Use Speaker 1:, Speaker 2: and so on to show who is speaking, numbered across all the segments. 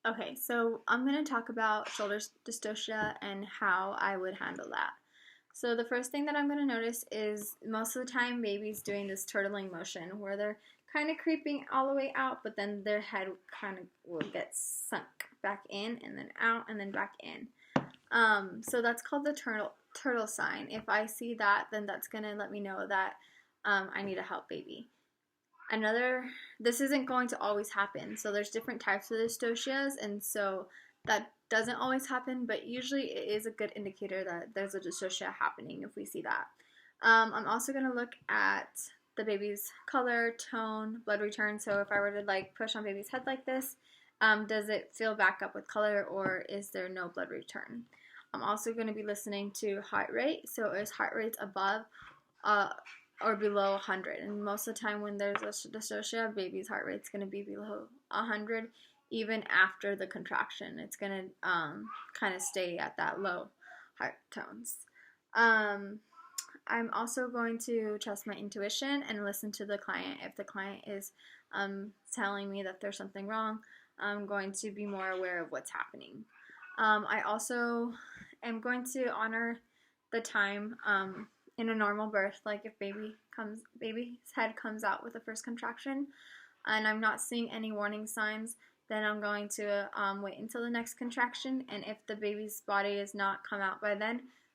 Speaker 1: Okay, so I'm going to talk about shoulder dystocia and how I would handle that. So the first thing that I'm going to notice is most of the time babies doing this turtling motion where they're kind of creeping all the way out, but then their head kind of will get sunk back in and then out and then back in. So that's called the turtle sign. If I see that, then that's going to let me know that I need to help baby. This isn't going to always happen. So there's different types of dystocias, and so that doesn't always happen, but usually it is a good indicator that there's a dystocia happening if we see that. I'm also going to look at the baby's color, tone, blood return. So if I were to like push on baby's head like this, does it fill back up with color or is there no blood return? I'm also going to be listening to heart rate. So is heart rate above or below 100? And most of the time when there's a dystocia, baby's heart rate's going to be below 100 even after the contraction. It's going to kind of stay at that low heart tones. I'm also going to trust my intuition and listen to the client. If the client is telling me that there's something wrong, I'm going to be more aware of what's happening. I also am going to honor the time in a normal birth. Like if baby's head comes out with the first contraction and I'm not seeing any warning signs, then I'm going to wait until the next contraction. And if the baby's body has not come out by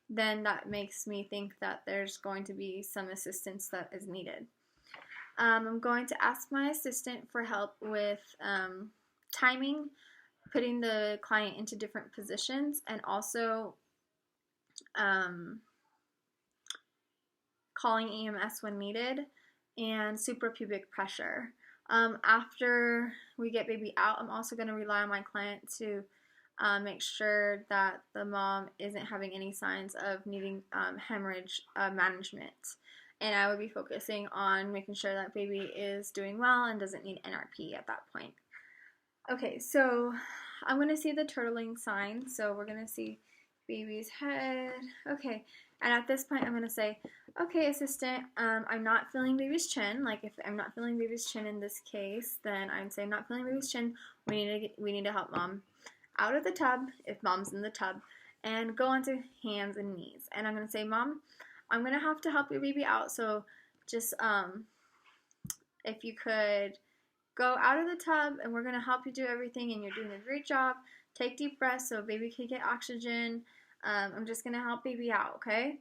Speaker 1: then that makes me think that there's going to be some assistance that is needed. I'm going to ask my assistant for help with timing, putting the client into different positions, and also calling EMS when needed, and suprapubic pressure. After we get baby out, I'm also going to rely on my client to make sure that the mom isn't having any signs of needing hemorrhage management. And I would be focusing on making sure that baby is doing well and doesn't need NRP at that point. Okay, so I'm going to see the turtling sign. So we're going to see baby's head. Okay, and at this point I'm going to say, okay, assistant, I'm not feeling baby's chin. Like if I'm not feeling baby's chin in this case, then I'd say I'm not feeling baby's chin. We need to help mom out of the tub if mom's in the tub and go onto hands and knees. And I'm going to say, Mom, I'm going to have to help your baby out. So just if you could go out of the tub and we're going to help you do everything and you're doing a great job. Take deep breaths so baby can get oxygen. I'm just going to help baby out, okay?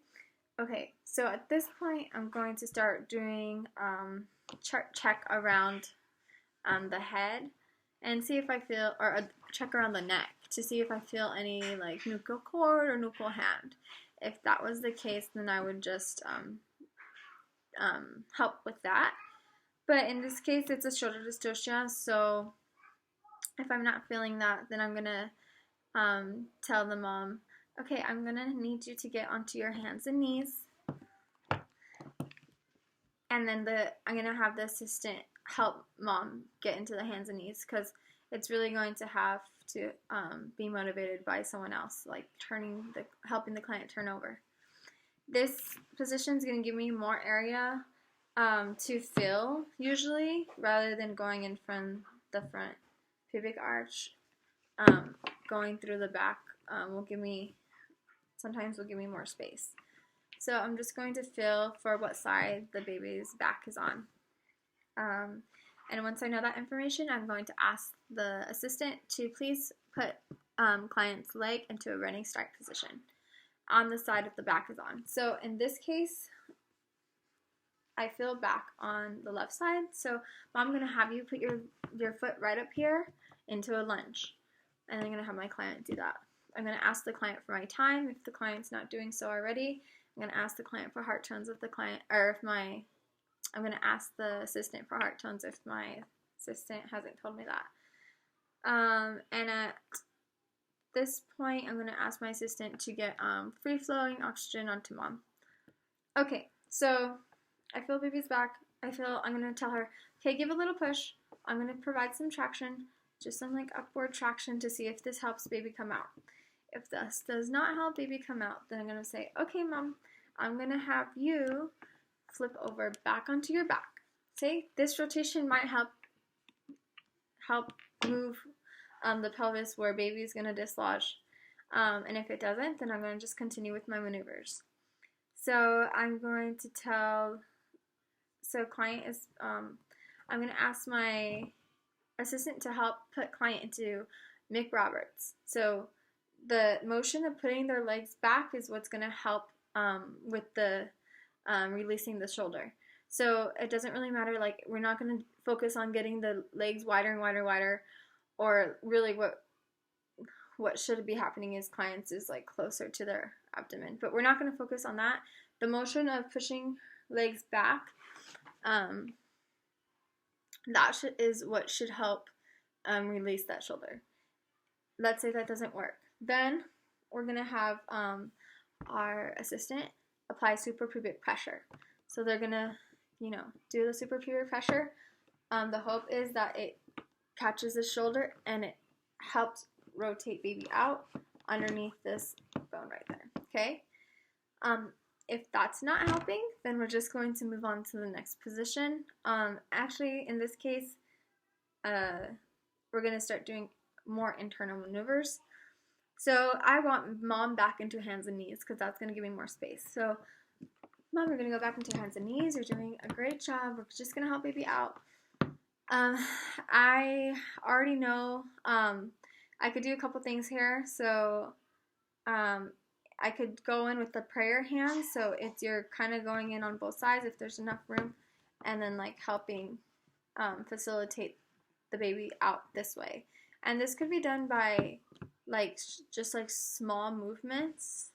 Speaker 1: Okay, so at this point I'm going to start doing check around the head and see if I feel, or check around the neck to see if I feel any like nuchal cord or nuchal hand. If that was the case, then I would just help with that. But in this case, it's a shoulder dystocia, so if I'm not feeling that, then I'm going to tell the mom, okay, I'm going to need you to get onto your hands and knees. And then I'm going to have the assistant help mom get into the hands and knees because it's really going to have to be motivated by someone else, like helping the client turn over. This position is going to give me more area to fill usually, rather than going in from the front pubic arch. Going through the back sometimes will give me more space. So I'm just going to feel for what side the baby's back is on. And once I know that information, I'm going to ask the assistant to please put client's leg into a running start position on the side of the back is on. So in this case, I feel back on the left side. So I'm going to have you put your foot right up here into a lunge. And I'm going to have my client do that. I'm going to ask the client for my time. If the client's not doing so already, I'm going to ask the client for heart tones if the client, or I'm going to ask the assistant for heart tones if my assistant hasn't told me that. And at this point, I'm going to ask my assistant to get free-flowing oxygen onto mom. Okay, so I feel baby's back. I'm going to tell her, okay, give a little push. I'm going to provide some traction, just some like upward traction to see if this helps baby come out. If this does not help baby come out, then I'm going to say, okay, mom, I'm going to have you flip over back onto your back. See, this rotation might help move the pelvis where baby is going to dislodge. And if it doesn't, then I'm going to just continue with my maneuvers. So I'm going to tell, so client is, I'm going to ask my assistant to help put client into Mick Roberts. So the motion of putting their legs back is what's going to help with the releasing the shoulder. So it doesn't really matter, like we're not going to focus on getting the legs wider and wider and wider, or really what should be happening is clients is like closer to their abdomen, but we're not going to focus on that. The motion of pushing legs back, that is what should help release that shoulder. Let's say that doesn't work. Then we're going to have our assistant apply suprapubic pressure. So they're going to, do the suprapubic pressure. The hope is that it catches the shoulder and it helps rotate baby out underneath this bone right there. Okay? If that's not helping, then we're just going to move on to the next position. Actually, in this case, we're going to start doing more internal maneuvers. So I want mom back into hands and knees because that's going to give me more space. So mom, we're going to go back into hands and knees. You're doing a great job. We're just going to help baby out. I already know I could do a couple things here. So I could go in with the prayer hand. So it's you're kind of going in on both sides if there's enough room, and then like helping facilitate the baby out this way. And this could be done by just small movements.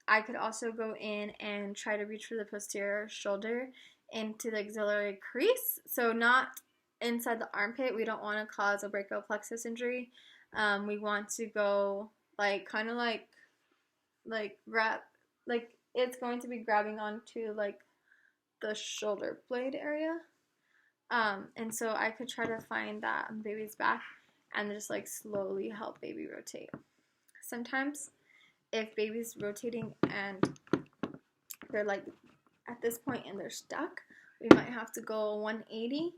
Speaker 1: I could also go in and try to reach for the posterior shoulder into the axillary crease. So not inside the armpit. We don't want to cause a brachial plexus injury. We want to go kind of grab, it's going to be grabbing onto the shoulder blade area. And so I could try to find that on the baby's back and just slowly help baby rotate. Sometimes if baby's rotating and they're at this point and they're stuck, we might have to go 180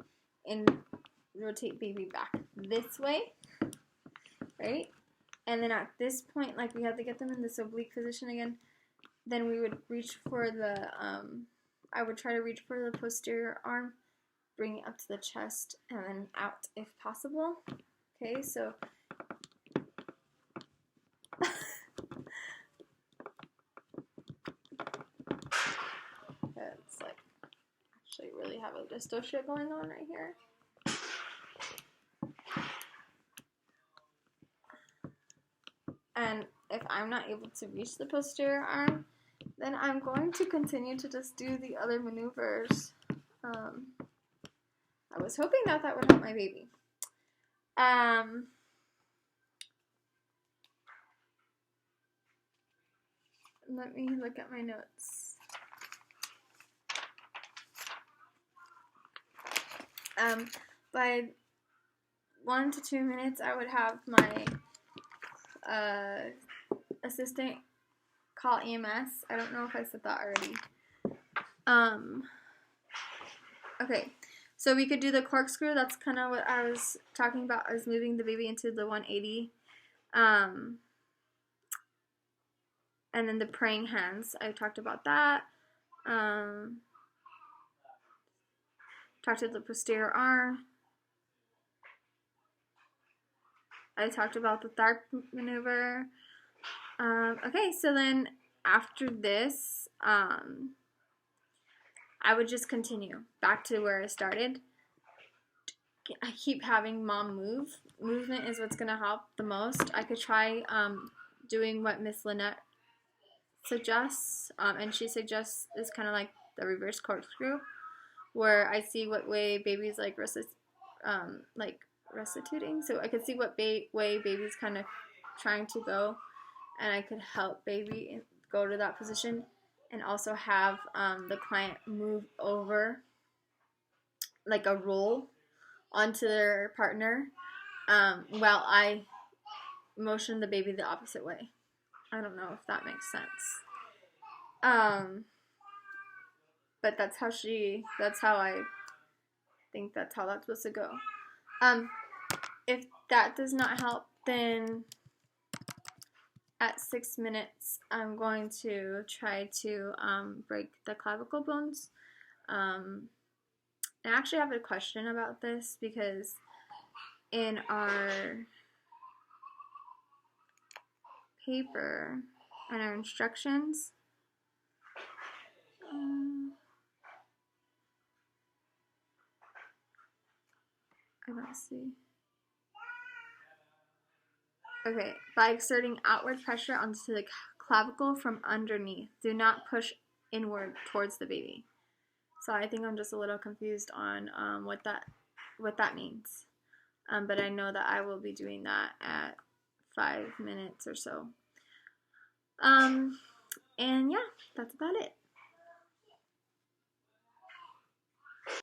Speaker 1: and rotate baby back this way, right? And then at this point, we have to get them in this oblique position again. Then we would reach for the, I would try to reach for the posterior arm, bring it up to the chest, and then out if possible. Okay, so it's actually really have a dystocia going on right here. And if I'm not able to reach the posterior arm, then I'm going to continue to just do the other maneuvers. I was hoping that would help my baby. Let me look at my notes. By 1 to 2 minutes, I would have my assistant call EMS. I don't know if I said that already. Okay, so we could do the corkscrew. That's kind of what I was talking about. I was moving the baby into the 180. And then the praying hands. I talked about that. Talked about the posterior arm. I talked about the Tharp maneuver. Okay, so then after this, I would just continue back to where I started. I keep having mom move. Movement is what's going to help the most. I could try doing what Miss Lynette suggests, and she suggests is kind of like the reverse corkscrew, where I see what way baby's restituting. So I could see what way baby's kind of trying to go, and I could help baby go to that position, and also have the client move over like a roll onto their partner while I motion the baby the opposite way. I don't know if that makes sense. But that's how I think that's how that's supposed to go. if that does not help, then at 6 minutes, I'm going to try to break the clavicle bones. I actually have a question about this because in our paper and our instructions, I don't see. Okay, by exerting outward pressure onto the clavicle from underneath. Do not push inward towards the baby. So I think I'm just a little confused on what that means. But I know that I will be doing that at 5 minutes or so. And yeah, that's about it.